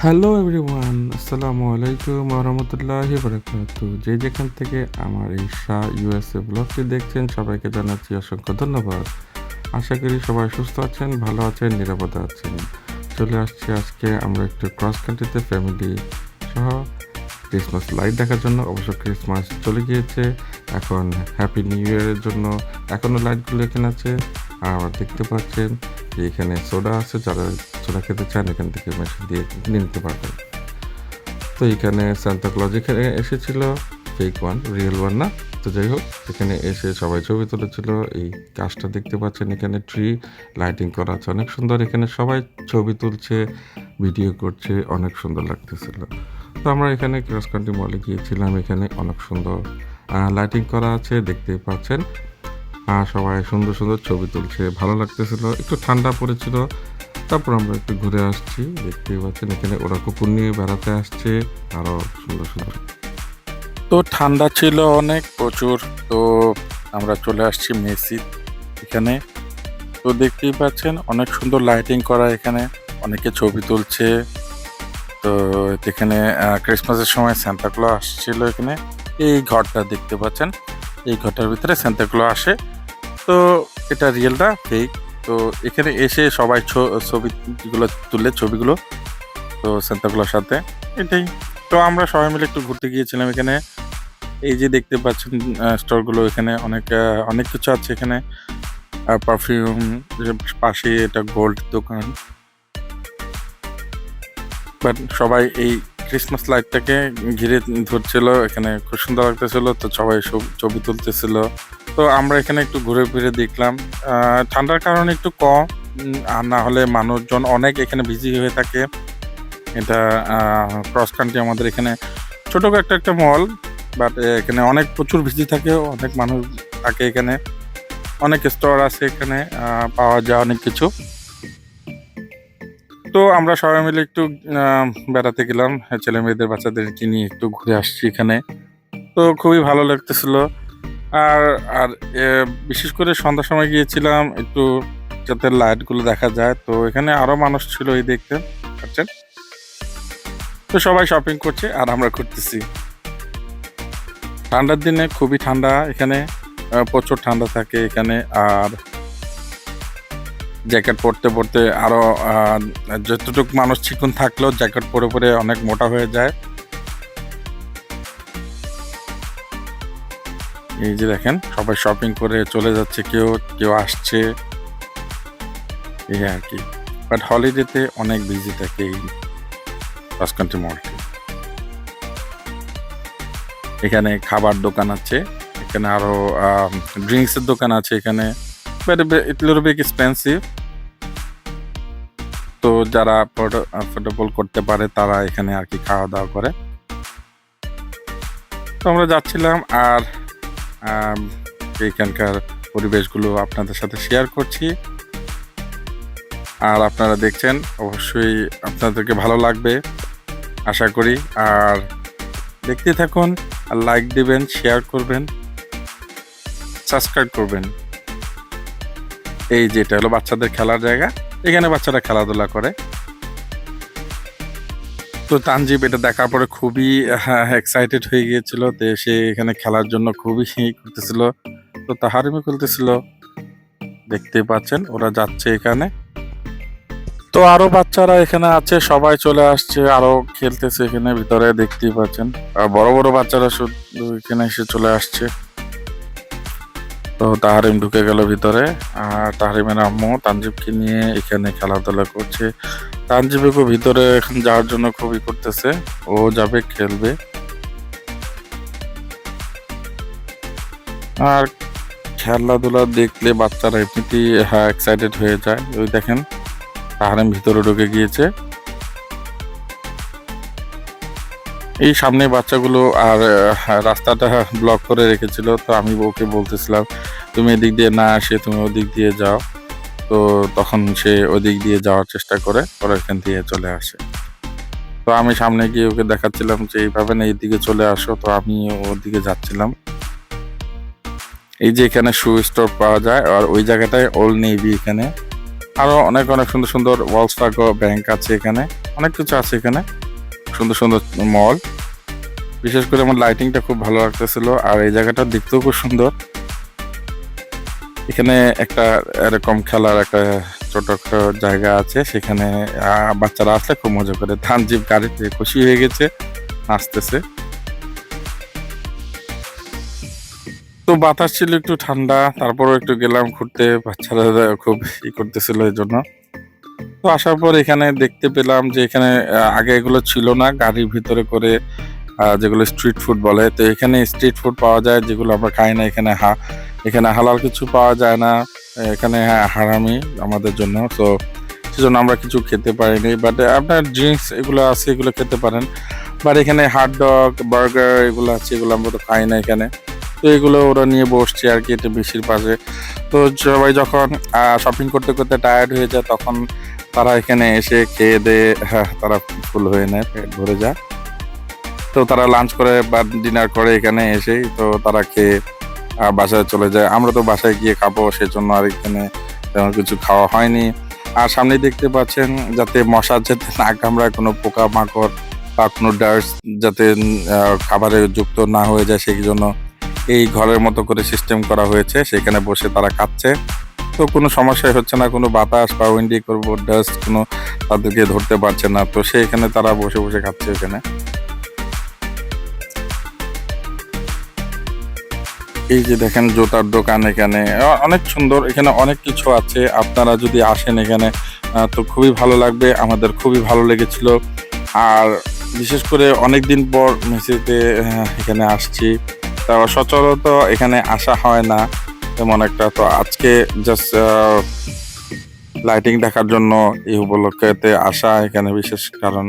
Hello everyone, আসসালামু আলাইকুম ওয়া রাহমাতুল্লাহি ওয়া বারাকাতুহু। যে যেখান থেকে আমার এই ইউএসএ ব্লগটি দেখছেন সবাইকে জানাচ্ছি অসংখ্য ধন্যবাদ। আশা করি সবাই সুস্থ আছেন, ভালো আছেন, নিরাপদে আছেন। চলে আসছি আজকে আমরা একটু ক্রস কান্ট্রিতে ফ্যামিলি সহ ক্রিসমাস লাইট দেখার জন্য। অবশ্য ক্রিসমাস চলে গিয়েছে, এখন হ্যাপি নিউ ইয়ারের জন্য এখনও লাইটগুলো এখানে আছে। আর দেখতে পাচ্ছেন যে এখানে সোডা আছে, যারা সোডা খেতে চান এখান থেকে মেশিন দিয়ে কিনে নিতে পারবেন। তো এখানে সান্তা ক্লজ এখানে এসেছিল, ফেক ওয়ান, রিয়েল ওয়ান না। তো যাই হোক, এখানে এসে সবাই ছবি তুলেছিল। এই গাছটা দেখতে পাচ্ছেন, এখানে ট্রি লাইটিং করা আছে, অনেক সুন্দর। এখানে সবাই ছবি তুলছে, ভিডিও করছে, অনেক সুন্দর লাগতেছিল। তো আমরা এখানে ক্রস কান্ট্রি মলে গিয়েছিলাম, এখানে অনেক সুন্দর লাইটিং করা আছে, দেখতেই পাচ্ছেন। সবাই সুন্দর সুন্দর ছবি তুলছে, ভালো লাগতেছিল। একটু ঠান্ডা পড়েছিল, তারপর আমরা একটু ঘুরে আসছি। দেখতেই পাচ্ছেন এখানে ওরা কুকুর নিয়ে বেড়াতে আসছে, আরো সুন্দর সুন্দর। তো ঠান্ডা ছিল অনেক, প্রচুর। তো আমরা চলে আসছি মেসি এখানে। তো দেখতেই পাচ্ছেন অনেক সুন্দর লাইটিং করা, এখানে অনেকে ছবি তুলছে। তো এখানে ক্রিসমাসের সময় সান্তা ক্লজ আসছিল এখানে। এই ঘরটা দেখতে পাচ্ছেন, এই ঘরটার ভিতরে সান্তা ক্লজ আসে। তো এটা রিয়েল না ফেক। তো এখানে এসে সবাই ছবিগুলো তুলে, ছবিগুলো তো সান্তা ক্লজের সাথে, এটাই। তো আমরা সবাই মিলে একটু ঘুরতে গিয়েছিলাম এখানে। এই যে দেখতে পাচ্ছেন স্টোরগুলো, এখানে অনেক কিছু আছে এখানে। পারফিউম, পাশে এটা গোল্ড দোকান। বাট সবাই এই ক্রিসমাস লাইটটাকে ঘিরে ধরছিল, এখানে খুব সুন্দর লাগতেছিল। তো সবাই ছবি তুলতেছিল। তো আমরা এখানে একটু ঘুরে ফিরে দেখলাম। ঠান্ডার কারণে একটু কম, আর না হলে মানুষজন অনেক এখানে বিজি হয়ে থাকে। এটা ক্রস কান্ট্রি আমাদের এখানে ছোট একটা মল, বাট এখানে অনেক প্রচুর বিজি থাকে, অনেক মানুষ থাকে এখানে, অনেক স্টোর আছে এখানে, পাওয়া যায় অনেক কিছু। তো আমরা সবাই মিলে একটু বেড়াতে গেলাম, ছেলে মেয়েদের বাচ্চাদেরকে নিয়ে একটু ঘুরে আসছি এখানে। তো খুবই ভালো লাগতেছিল। আর আর বিশেষ করে সন্ধ্যার সময় গিয়েছিলাম একটু, যাতে লাইটগুলো দেখা যায়। তো এখানে আরো মানুষ ছিল, এই দেখতে পাচ্ছেন। তো সবাই শপিং করছে আর আমরা করতেছি। ঠান্ডার দিনে খুবই ঠান্ডা এখানে, প্রচুর ঠান্ডা থাকে এখানে। আর জ্যাকেট পরতে পরতে আরো যতটুকু মানুষ চিকন থাকলেও জ্যাকেট পরে পরে অনেক মোটা হয়ে যায়। এই যে দেখেন সবাই শপিং করে চলে যাচ্ছে, কেউ কেউ আসছে, এই আর কি। বাট হলিডেতে অনেক বিজি থাকে এই ক্রস কান্ট্রি মলটি। এখানে খাবার দোকান আছে, এখানে আরো ড্রিঙ্কসের দোকান আছে এখানে, but it little bit expensive. তো যারা অ্যাফোর্ডেবল করতে পারে তারা এখানে আর কি খাওয়া দাওয়া করে। তো আমরা যাচ্ছিলাম, আর এইখানকার পরিবেশগুলো আপনাদের সাথে শেয়ার করছি। আর আপনারা দেখছেন, অবশ্যই আপনাদেরকে ভালো লাগবে আশা করি। আর দেখতে থাকুন, আর লাইক দিবেন, শেয়ার করবেন, সাবস্ক্রাইব করবেন। এই যেটা হলো বাচ্চাদের খেলার জায়গা, এখানে বাচ্চারা খেলাধুলা করে। তো তানজিব এটা দেখার পরে খুবই এক্সাইটেড হয়ে গিয়েছিল, তো সে এখানে খেলার জন্য খুবই করতেছিল। তো তাহারিমি খুলতেছিল, দেখতে পাচ্ছেন ওরা যাচ্ছে এখানে। তো আরো বাচ্চারা এখানে আছে, সবাই চলে আসছে, আরো খেলতেছে এখানে ভিতরে, দেখতেই পাচ্ছেন। আর বড় বড় বাচ্চারা শুধু এখানে এসে চলে আসছে। তো তাহারিম ঢুকে গেল ভিতরে, আর তাহারিমের আম্মু তানজিবকে নিয়ে এখানে খেলাধুলা করছে। তানজিবকে ভিতরে এখন যাওয়ার জন্য খুবই করতেছে, ও যাবে, খেলবে। আর খেলাধুলা দেখলে বাচ্চারা এমনিতেই এক্সাইটেড হয়ে যায়। ওই দেখেন তাহারিম ভিতরে ঢুকে গিয়েছে। এই সামনে বাচ্চাগুলো আর রাস্তাটা ব্লক করে রেখেছিল। তো আমি ওকে বলতেছিলাম, তুমি এদিক দিয়ে না আসে তুমি ওদিক দিয়ে যাও। তো তখন সে ওদিক দিয়ে যাওয়ার চেষ্টা করে, ওরা এখান দিয়ে চলে আসে। তো আমি সামনে গিয়ে ওকে দেখাচ্ছিলাম যে এইভাবে না, এইদিকে চলে আসো। তো আমি ওদিকে যাচ্ছিলাম। এই যে এখানে শু স্টোর পাওয়া যায়, আর ওই জায়গাটায় ওল্ড নেভি। এখানে আরো অনেক সুন্দর সুন্দর ওয়েলস ফার্গো ব্যাংক আছে এখানে, অনেক কিছু আছে এখানে, সুন্দর সুন্দর মল। বিশেষ করে আমার লাইটিংটা খুব ভালো লাগতেছিল, আর এই জায়গাটা দেখতেও খুব সুন্দর। এখানে একটা এরকম খেলার একটা ছোট একটা জায়গা আছে, সেখানে বাচ্চারা আসলে খুব মজা করে। ধানজিপ গাড়িতে খুশি হয়ে গেছে, আসতেছে। তো বাতাস ছিল একটু ঠান্ডা, তারপরও একটু গেলাম ঘুরতে, বাচ্চারা খুব করতেছিল এই জন্য। তো আসার পর এখানে দেখতে পেলাম যে এখানে আগে এগুলো ছিল না, গাড়ির ভিতরে করে যেগুলো স্ট্রিট ফুড বলে। তো এখানে স্ট্রিট ফুড পাওয়া যায় যেগুলো আমরা খাই না। এখানে হালাল কিছু পাওয়া যায় না, এখানে হারামি আমাদের জন্য। তো সেজন্য আমরা কিছু খেতে পারিনি, বাট আপনার ড্রিঙ্কস এগুলো আছে, এগুলো খেতে পারেন। বাট এখানে হট ডগ, বার্গার এগুলো আছে, এগুলো আমরা তো খাই না এখানে। তো এগুলো ওরা নিয়ে বসছে আর কি, এটা বেশির পাশে। তো সবাই যখন শপিং করতে করতে টায়ার্ড হয়ে যায়, তখন তারা এখানে এসে খেয়ে দিয়ে তারা ফুল হয়ে নেয়, পেট ভরে যায়। তো তারা লাঞ্চ করে বা ডিনার করে এখানে এসেই, তো তারা খেয়ে বাসায় চলে যায়। আমরা তো বাসায় গিয়ে খাবো, সেজন্য আর এখানে তেমন কিছু খাওয়া হয়নি। আর সামনে দেখতে পাচ্ছেন, যাতে মশা যাতে না কামড়ায়, কোনো পোকা মাকড় বা কোনো ডাস্ট যাতে খাবারে যুক্ত না হয়ে যায়, সেই জন্য এই ঘরের মতো করে সিস্টেম করা হয়েছে। সেখানে বসে তারা খাচ্ছে। তো কোনো সমস্যাই হচ্ছে না, কোনো বাতাস বা উইন্ডি করবো ডাস্ট কোনো তাদেরকে ধরতে পারছে না। তো সেখানে তারা বসে বসে খাচ্ছে এখানে। এই যে দেখেন জুতার দোকান, এখানে অনেক সুন্দর, এখানে অনেক কিছু আছে। আপনারা যদি আসেন এখানে তো খুবই ভালো লাগবে, আমাদের খুবই ভালো লেগেছিল। আর বিশেষ করে অনেক দিন পর মেসিতে এখানে আসছি, তা সচরাচর এখানে আসা হয় না তেমন একটা। তো আজকে জাস্ট লাইটিং দেখার জন্য এই উপলক্ষেতে আসা এখানে বিশেষ কারণ।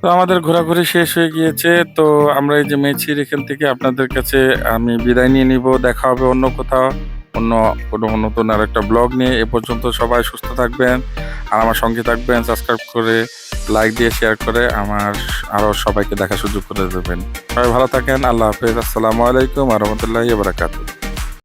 তো আমাদের ঘোরাঘুরি শেষ হয়ে গিয়েছে। তো আমরা এই যে মেছির এখান থেকে আপনাদের কাছে আমি বিদায় নিয়ে নিব। দেখা হবে অন্য কোথাও, অন্য কোনো নতুন আর একটা ব্লগ নিয়ে। এ পর্যন্ত সবাই সুস্থ থাকবেন, আর আমার সঙ্গে থাকবেন। সাবস্ক্রাইব করে, লাইক দিয়ে, শেয়ার করে আমার আরও সবাইকে দেখার সুযোগ করে দেবেন। সবাই ভালো থাকেন। আল্লাহ হাফেজ। আসসালামু আলাইকুম ওয়া রাহমাতুল্লাহি ওয়া বারাকাতুহু।